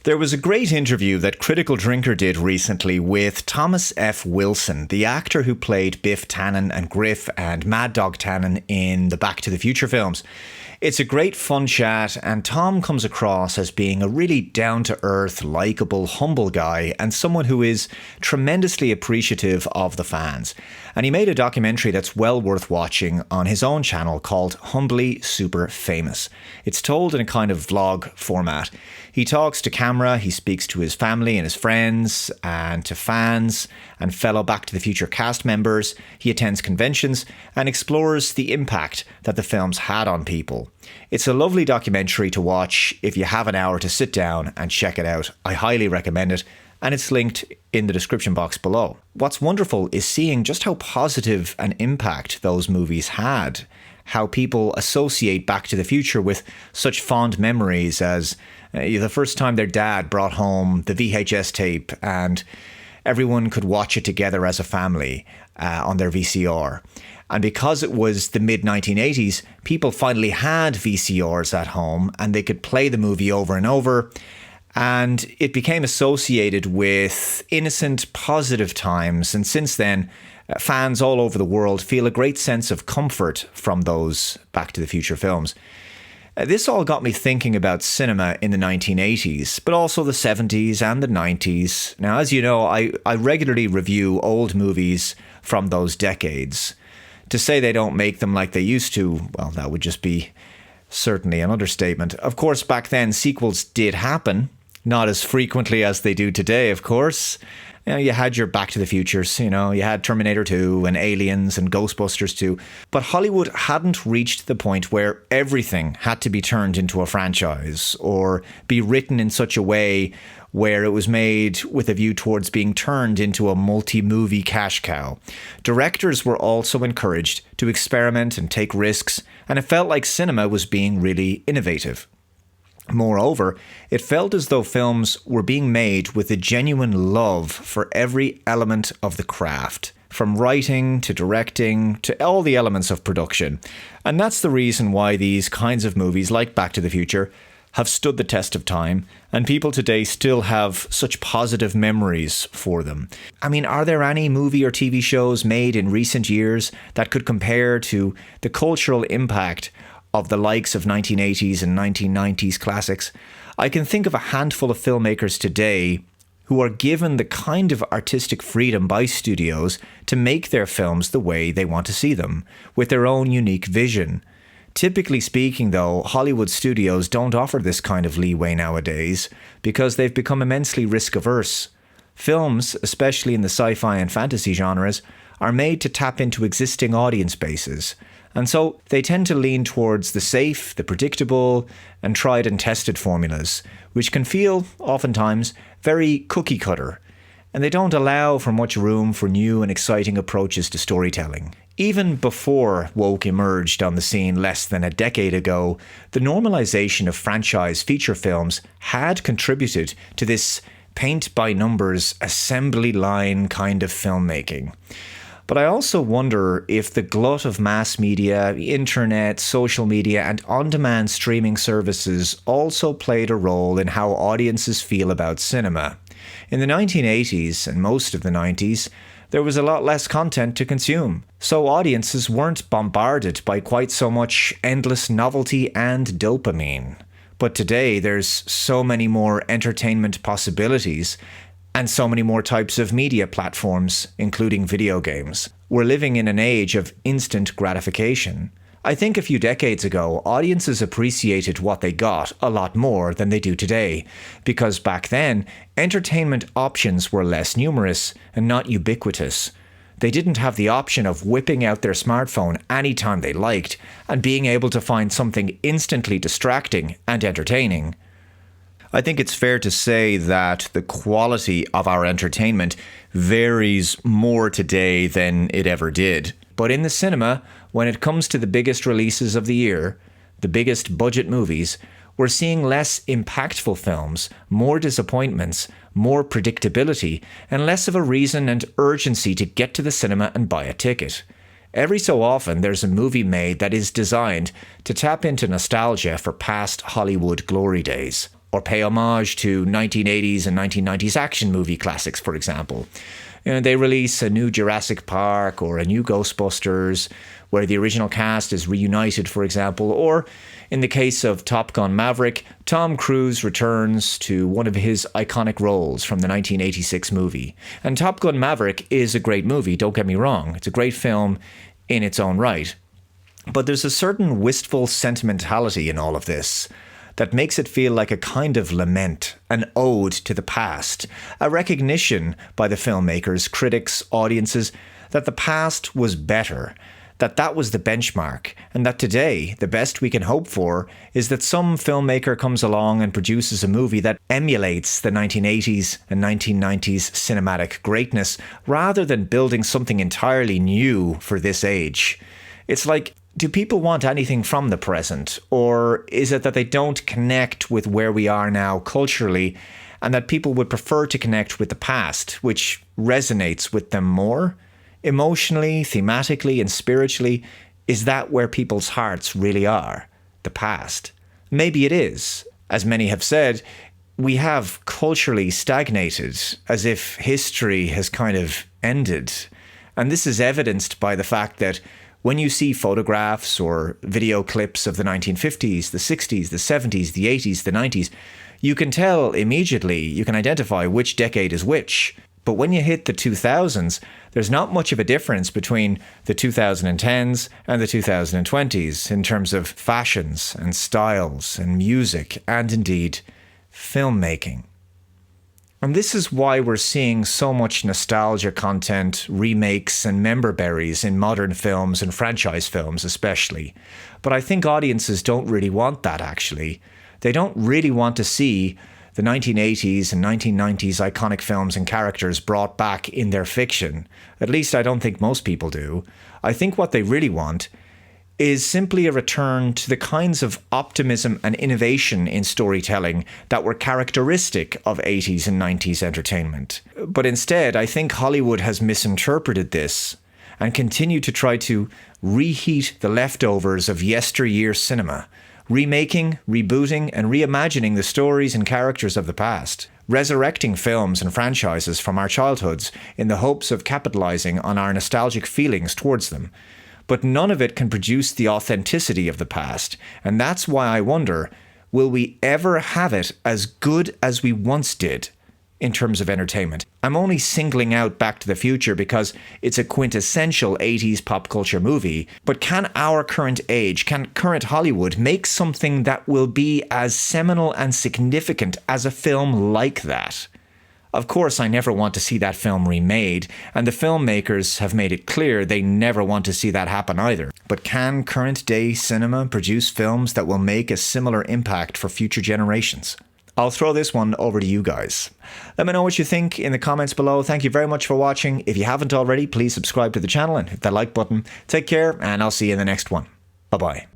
There was a great interview that Critical Drinker did recently with Thomas F. Wilson, the actor who played Biff Tannen and Griff and Mad Dog Tannen in the Back to the Future films. It's a great fun chat, and Tom comes across as being a really down-to-earth, likeable, humble guy and someone who is tremendously appreciative of the fans. And he made a documentary that's well worth watching on his own channel called Humbly Super Famous. It's told in a kind of vlog format. He talks to camera, he speaks to his family and his friends and to fans and fellow Back to the Future cast members. He attends conventions and explores the impact that the films had on people. It's a lovely documentary to watch if you have an hour to sit down and check it out. I highly recommend it, and it's linked in the description box below. What's wonderful is seeing just how positive an impact those movies had, how people associate Back to the Future with such fond memories as the first time their dad brought home the VHS tape and everyone could watch it together as a family on their VCR. And because it was the mid-1980s, people finally had VCRs at home and they could play the movie over and over. And it became associated with innocent, positive times. And since then, fans all over the world feel a great sense of comfort from those Back to the Future films. This all got me thinking about cinema in the 1980s, but also the 70s and the 90s. Now, as you know, I regularly review old movies from those decades. To say they don't make them like they used to, well, that would just be certainly an understatement. Of course, back then, sequels did happen. Not as frequently as they do today, of course. You had your Back to the Futures, you had Terminator 2 and Aliens and Ghostbusters 2. But Hollywood hadn't reached the point where everything had to be turned into a franchise or be written in such a way where it was made with a view towards being turned into a multi-movie cash cow. Directors were also encouraged to experiment and take risks, and it felt like cinema was being really innovative. Moreover, it felt as though films were being made with a genuine love for every element of the craft, from writing to directing to all the elements of production. And that's the reason why these kinds of movies like Back to the Future have stood the test of time, and people today still have such positive memories for them. I mean, are there any movie or TV shows made in recent years that could compare to the cultural impact of the likes of 1980s and 1990s classics? I can think of a handful of filmmakers today who are given the kind of artistic freedom by studios to make their films the way they want to see them, with their own unique vision. Typically speaking, though, Hollywood studios don't offer this kind of leeway nowadays because they've become immensely risk-averse. Films, especially in the sci-fi and fantasy genres, are made to tap into existing audience bases, and so they tend to lean towards the safe, the predictable, and tried and tested formulas, which can feel, oftentimes, very cookie-cutter, and they don't allow for much room for new and exciting approaches to storytelling. Even before woke emerged on the scene less than a decade ago, the normalization of franchise feature films had contributed to this paint-by-numbers, assembly line kind of filmmaking. But I also wonder if the glut of mass media, internet, social media, and on-demand streaming services also played a role in how audiences feel about cinema. In the 1980s and most of the 90s, there was a lot less content to consume, so audiences weren't bombarded by quite so much endless novelty and dopamine. But today, there's so many more entertainment possibilities and so many more types of media platforms, including video games. We're living in an age of instant gratification. I think a few decades ago, audiences appreciated what they got a lot more than they do today, because back then, entertainment options were less numerous and not ubiquitous. They didn't have the option of whipping out their smartphone anytime they liked and being able to find something instantly distracting and entertaining. I think it's fair to say that the quality of our entertainment varies more today than it ever did. But in the cinema, when it comes to the biggest releases of the year, the biggest budget movies, we're seeing less impactful films, more disappointments, more predictability, and less of a reason and urgency to get to the cinema and buy a ticket. Every so often, there's a movie made that is designed to tap into nostalgia for past Hollywood glory days. or pay homage to 1980s and 1990s action movie classics, for example. They release a new Jurassic Park or a new Ghostbusters where the original cast is reunited, for example, or in the case of Top Gun Maverick, Tom Cruise returns to one of his iconic roles from the 1986 movie. And Top Gun Maverick is a great movie, don't get me wrong. It's a great film in its own right. But there's a certain wistful sentimentality in all of this that makes it feel like a kind of lament, an ode to the past, a recognition by the filmmakers, critics, audiences, that the past was better, that was the benchmark, and that today, the best we can hope for is that some filmmaker comes along and produces a movie that emulates the 1980s and 1990s cinematic greatness, rather than building something entirely new for this age. It's like, do people want anything from the present? Or is it that they don't connect with where we are now culturally and that people would prefer to connect with the past, which resonates with them more? Emotionally, thematically, and spiritually, is that where people's hearts really are? The past? Maybe it is. As many have said, we have culturally stagnated, as if history has kind of ended. And this is evidenced by the fact that when you see photographs or video clips of the 1950s, the 60s, the 70s, the 80s, the 90s, you can tell immediately, you can identify which decade is which. But when you hit the 2000s, there's not much of a difference between the 2010s and the 2020s in terms of fashions and styles and music and indeed filmmaking. And this is why we're seeing so much nostalgia content, remakes and member berries in modern films and franchise films especially. But I think audiences don't really want that actually. They don't really want to see the 1980s and 1990s iconic films and characters brought back in their fiction. At least I don't think most people do. I think what they really want is simply a return to the kinds of optimism and innovation in storytelling that were characteristic of 80s and 90s entertainment. But instead, I think Hollywood has misinterpreted this and continued to try to reheat the leftovers of yesteryear cinema, remaking, rebooting, and reimagining the stories and characters of the past, resurrecting films and franchises from our childhoods in the hopes of capitalizing on our nostalgic feelings towards them. But none of it can produce the authenticity of the past, and that's why I wonder, will we ever have it as good as we once did in terms of entertainment? I'm only singling out Back to the Future because it's a quintessential 80s pop culture movie, but can our current age, can current Hollywood make something that will be as seminal and significant as a film like that? Of course, I never want to see that film remade, and the filmmakers have made it clear they never want to see that happen either. But can current day cinema produce films that will make a similar impact for future generations? I'll throw this one over to you guys. Let me know what you think in the comments below. Thank you very much for watching. If you haven't already, please subscribe to the channel and hit that like button. Take care, and I'll see you in the next one. Bye-bye.